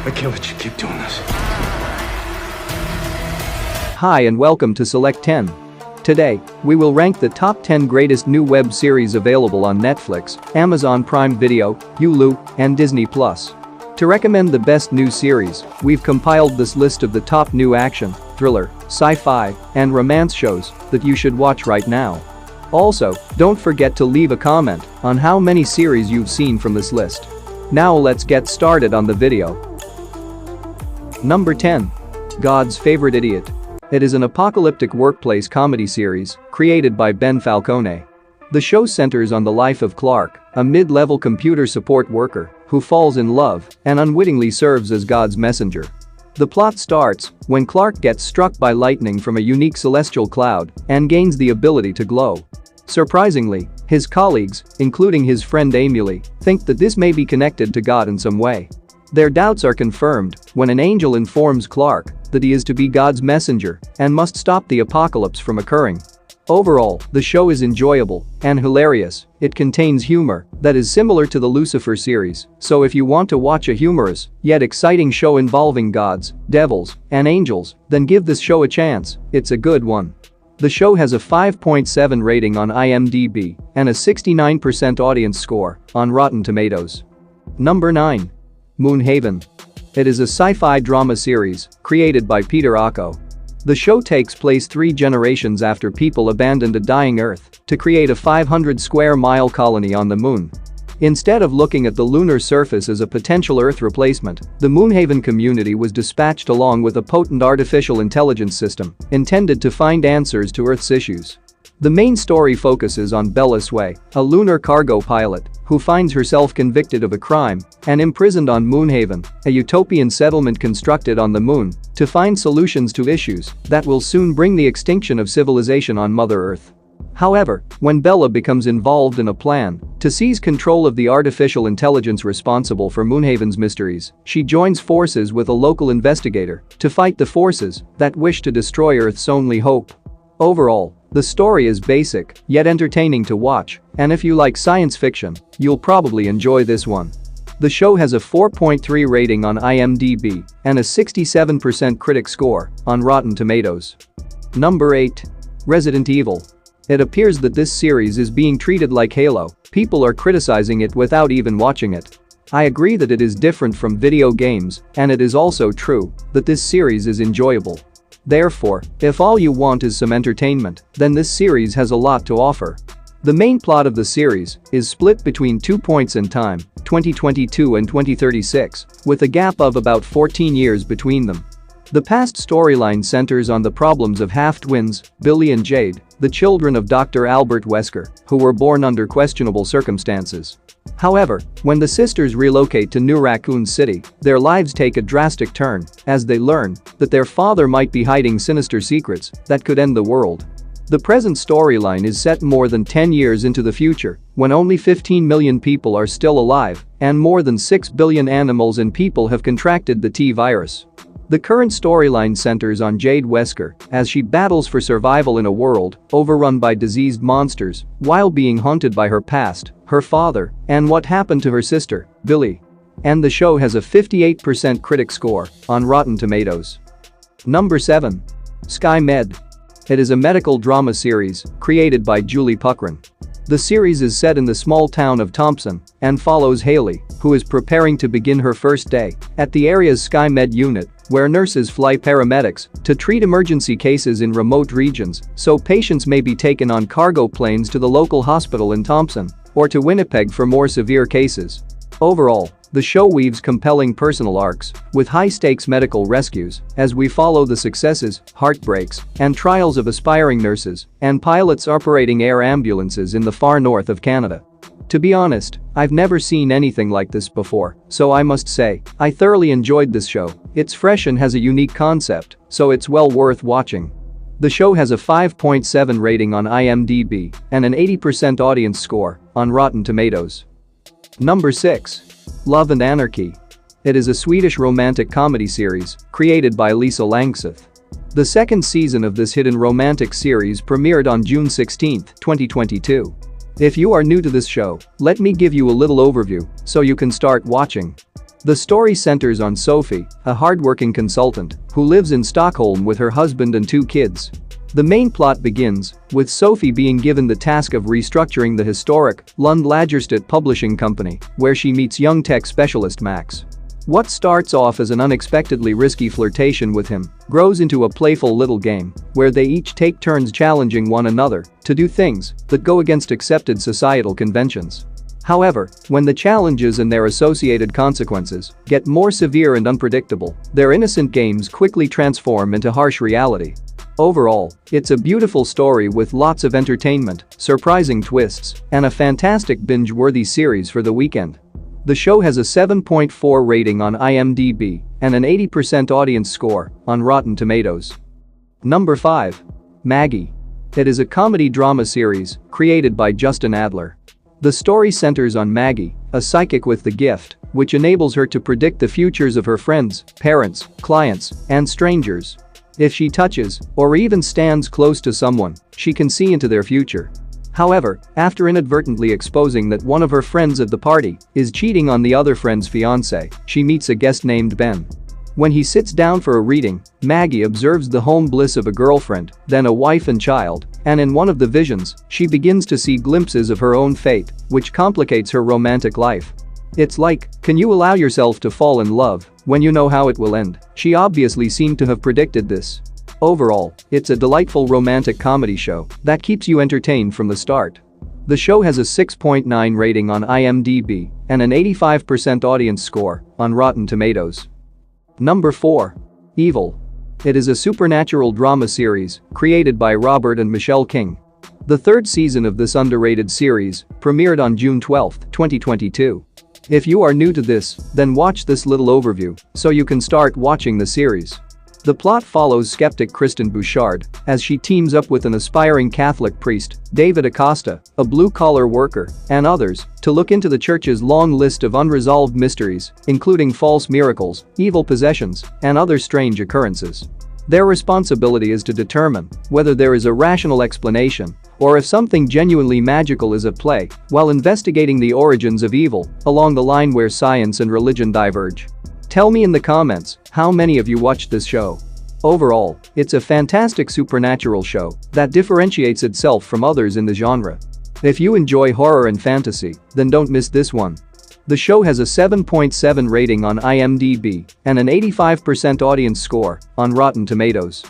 I can't let you keep doing this. Hi and welcome to Select 10. Today, we will rank the top 10 greatest new web series available on Netflix, Amazon Prime Video, Hulu, and Disney+. To recommend the best new series, we've compiled this list of the top new action, thriller, sci-fi, and romance shows that you should watch right now. Also, don't forget to leave a comment on how many series you've seen from this list. Now let's get started on the video. Number 10. God's Favorite Idiot. It is an apocalyptic workplace comedy series created by Ben Falcone. The show centers on the life of Clark, a mid-level computer support worker who falls in love and unwittingly serves as God's messenger. The plot starts when Clark gets struck by lightning from a unique celestial cloud and gains the ability to glow. Surprisingly, his colleagues, including his friend Emily, think that this may be connected to God in some way. Their doubts are confirmed when an angel informs Clark that he is to be God's messenger and must stop the apocalypse from occurring. Overall, the show is enjoyable and hilarious. It contains humor that is similar to the Lucifer series, so if you want to watch a humorous yet exciting show involving gods, devils, and angels, then give this show a chance. It's a good one. The show has a 5.7 rating on IMDb and a 69% audience score on Rotten Tomatoes. Number 9. Moonhaven. It is a sci-fi drama series created by Peter Ocko. The show takes place 3 generations after people abandoned a dying Earth to create a 500-square-mile colony on the moon. Instead of looking at the lunar surface as a potential Earth replacement, the Moonhaven community was dispatched along with a potent artificial intelligence system intended to find answers to Earth's issues. The main story focuses on Bella Sway, a lunar cargo pilot who finds herself convicted of a crime and imprisoned on Moonhaven, a utopian settlement constructed on the moon to find solutions to issues that will soon bring the extinction of civilization on Mother Earth. However, when Bella becomes involved in a plan to seize control of the artificial intelligence responsible for Moonhaven's mysteries, she joins forces with a local investigator to fight the forces that wish to destroy Earth's only hope. Overall, the story is basic yet entertaining to watch, and if you like science fiction, you'll probably enjoy this one. The show has a 4.3 rating on IMDb and a 67% critic score on Rotten Tomatoes. Number 8. Resident Evil. It appears that this series is being treated like Halo. People are criticizing it without even watching it. I agree that it is different from video games, and it is also true that this series is enjoyable. Therefore, if all you want is some entertainment, then this series has a lot to offer. The main plot of the series is split between 2 points in time, 2022 and 2036, with a gap of about 14 years between them. The past storyline centers on the problems of half-twins, Billy and Jade, the children of Dr. Albert Wesker, who were born under questionable circumstances. However, when the sisters relocate to New Raccoon City, their lives take a drastic turn as they learn that their father might be hiding sinister secrets that could end the world. The present storyline is set more than 10 years into the future, when only 15 million people are still alive and more than 6 billion animals and people have contracted the T-virus. The current storyline centers on Jade Wesker as she battles for survival in a world overrun by diseased monsters while being haunted by her past, her father, and what happened to her sister, Billy. And the show has a 58% critic score on Rotten Tomatoes. Number 7. SkyMed. It is a medical drama series created by Julie Puckrin. The series is set in the small town of Thompson and follows Haley, who is preparing to begin her first day at the area's SkyMed unit, where nurses fly paramedics to treat emergency cases in remote regions, so patients may be taken on cargo planes to the local hospital in Thompson or to Winnipeg for more severe cases. Overall, the show weaves compelling personal arcs with high-stakes medical rescues as we follow the successes, heartbreaks, and trials of aspiring nurses and pilots operating air ambulances in the far north of Canada. To be honest, I've never seen anything like this before, so I must say, I thoroughly enjoyed this show. It's fresh and has a unique concept, so it's well worth watching. The show has a 5.7 rating on IMDb and an 80% audience score on Rotten Tomatoes. Number 6. Love and Anarchy. It is a Swedish romantic comedy series created by Lisa Langseth. The second season of this hidden romantic series premiered on June 16, 2022. If you are new to this show, let me give you a little overview so you can start watching. The story centers on Sophie, a hardworking consultant who lives in Stockholm with her husband and 2 kids. The main plot begins with Sophie being given the task of restructuring the historic Lund Lagerstedt publishing company, where she meets young tech specialist Max. What starts off as an unexpectedly risky flirtation with him grows into a playful little game where they each take turns challenging one another to do things that go against accepted societal conventions. However, when the challenges and their associated consequences get more severe and unpredictable, their innocent games quickly transform into harsh reality. Overall, it's a beautiful story with lots of entertainment, surprising twists, and a fantastic binge-worthy series for the weekend. The show has a 7.4 rating on IMDb and an 80% audience score on Rotten Tomatoes. Number 5. Maggie. It is a comedy-drama series created by Justin Adler. The story centers on Maggie, a psychic with the gift, which enables her to predict the futures of her friends, parents, clients, and strangers. If she touches or even stands close to someone, she can see into their future. However, after inadvertently exposing that one of her friends at the party is cheating on the other friend's fiancé, she meets a guest named Ben. When he sits down for a reading, Maggie observes the home bliss of a girlfriend, then a wife and child, and in one of the visions, she begins to see glimpses of her own fate, which complicates her romantic life. It's like, can you allow yourself to fall in love when you know how it will end? She obviously seemed to have predicted this. Overall, it's a delightful romantic comedy show that keeps you entertained from the start. The show has a 6.9 rating on IMDb and an 85% audience score on Rotten Tomatoes. Number 4. Evil. It is a supernatural drama series created by Robert and Michelle King. The 3rd season of this underrated series premiered on June 12, 2022. If you are new to this, then watch this little overview so you can start watching the series. The plot follows skeptic Kristen Bouchard as she teams up with an aspiring Catholic priest, David Acosta, a blue-collar worker, and others to look into the church's long list of unresolved mysteries, including false miracles, evil possessions, and other strange occurrences. Their responsibility is to determine whether there is a rational explanation or if something genuinely magical is at play while investigating the origins of evil along the line where science and religion diverge. Tell me in the comments how many of you watched this show. Overall, it's a fantastic supernatural show that differentiates itself from others in the genre. If you enjoy horror and fantasy, then don't miss this one. The show has a 7.7 rating on IMDb and an 85% audience score on Rotten Tomatoes.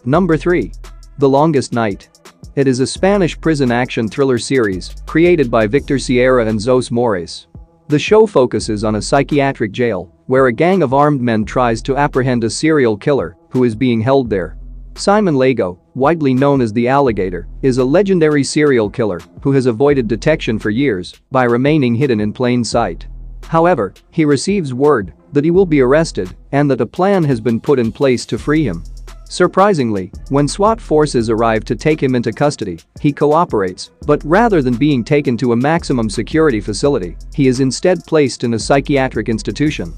Number 3. The Longest Night. It is a Spanish prison action thriller series created by Victor Sierra and Zos Mores. The show focuses on a psychiatric jail where a gang of armed men tries to apprehend a serial killer who is being held there. Simon Lago, widely known as the Alligator, is a legendary serial killer who has avoided detection for years by remaining hidden in plain sight. However, he receives word that he will be arrested and that a plan has been put in place to free him. Surprisingly, when SWAT forces arrive to take him into custody, he cooperates, but rather than being taken to a maximum security facility, he is instead placed in a psychiatric institution.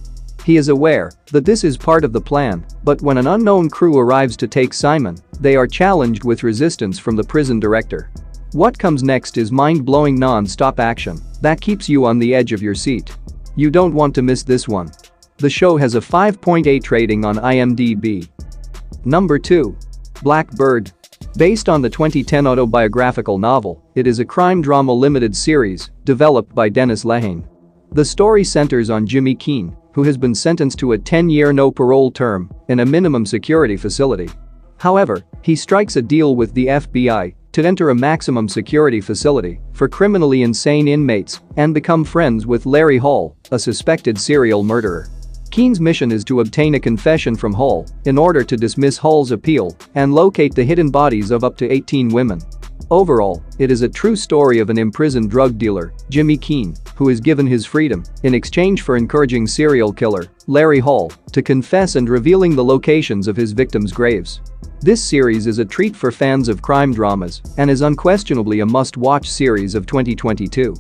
He is aware that this is part of the plan, but when an unknown crew arrives to take Simon, they are challenged with resistance from the prison director. What comes next is mind-blowing non-stop action that keeps you on the edge of your seat. You don't want to miss this one. The show has a 5.8 rating on IMDb. Number 2. Blackbird. Based on the 2010 autobiographical novel, it is a crime drama limited series developed by Dennis Lehane. The story centers on Jimmy Keene, who has been sentenced to a 10-year no-parole term in a minimum security facility. However, he strikes a deal with the FBI to enter a maximum security facility for criminally insane inmates and become friends with Larry Hall, a suspected serial murderer. Keene's mission is to obtain a confession from Hall in order to dismiss Hall's appeal and locate the hidden bodies of up to 18 women. Overall, it is a true story of an imprisoned drug dealer, Jimmy Keene, who is given his freedom in exchange for encouraging serial killer Larry Hall to confess and revealing the locations of his victims' graves. This series is a treat for fans of crime dramas and is unquestionably a must-watch series of 2022.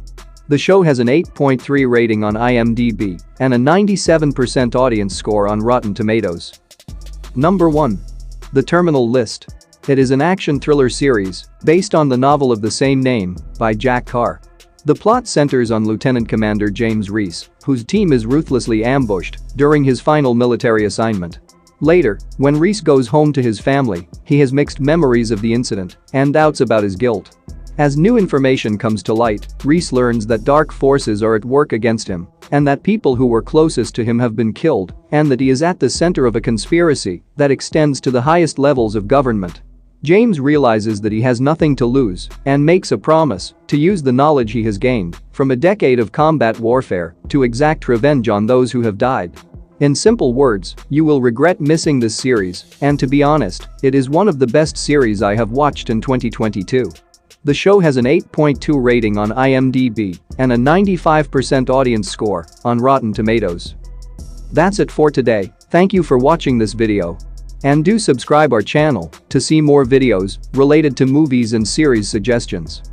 The show has an 8.3 rating on IMDb and a 97% audience score on Rotten Tomatoes. Number 1. The Terminal List. It is an action thriller series based on the novel of the same name by Jack Carr. The plot centers on Lieutenant Commander James Reese, whose team is ruthlessly ambushed during his final military assignment. Later, when Reese goes home to his family, he has mixed memories of the incident and doubts about his guilt. As new information comes to light, Reese learns that dark forces are at work against him and that people who were closest to him have been killed and that he is at the center of a conspiracy that extends to the highest levels of government. James realizes that he has nothing to lose and makes a promise to use the knowledge he has gained from a decade of combat warfare to exact revenge on those who have died. In simple words, you will regret missing this series, and to be honest, it is one of the best series I have watched in 2022. The show has an 8.2 rating on IMDb and a 95% audience score on Rotten Tomatoes. That's it for today. Thank you for watching this video. And do subscribe our channel to see more videos related to movies and series suggestions.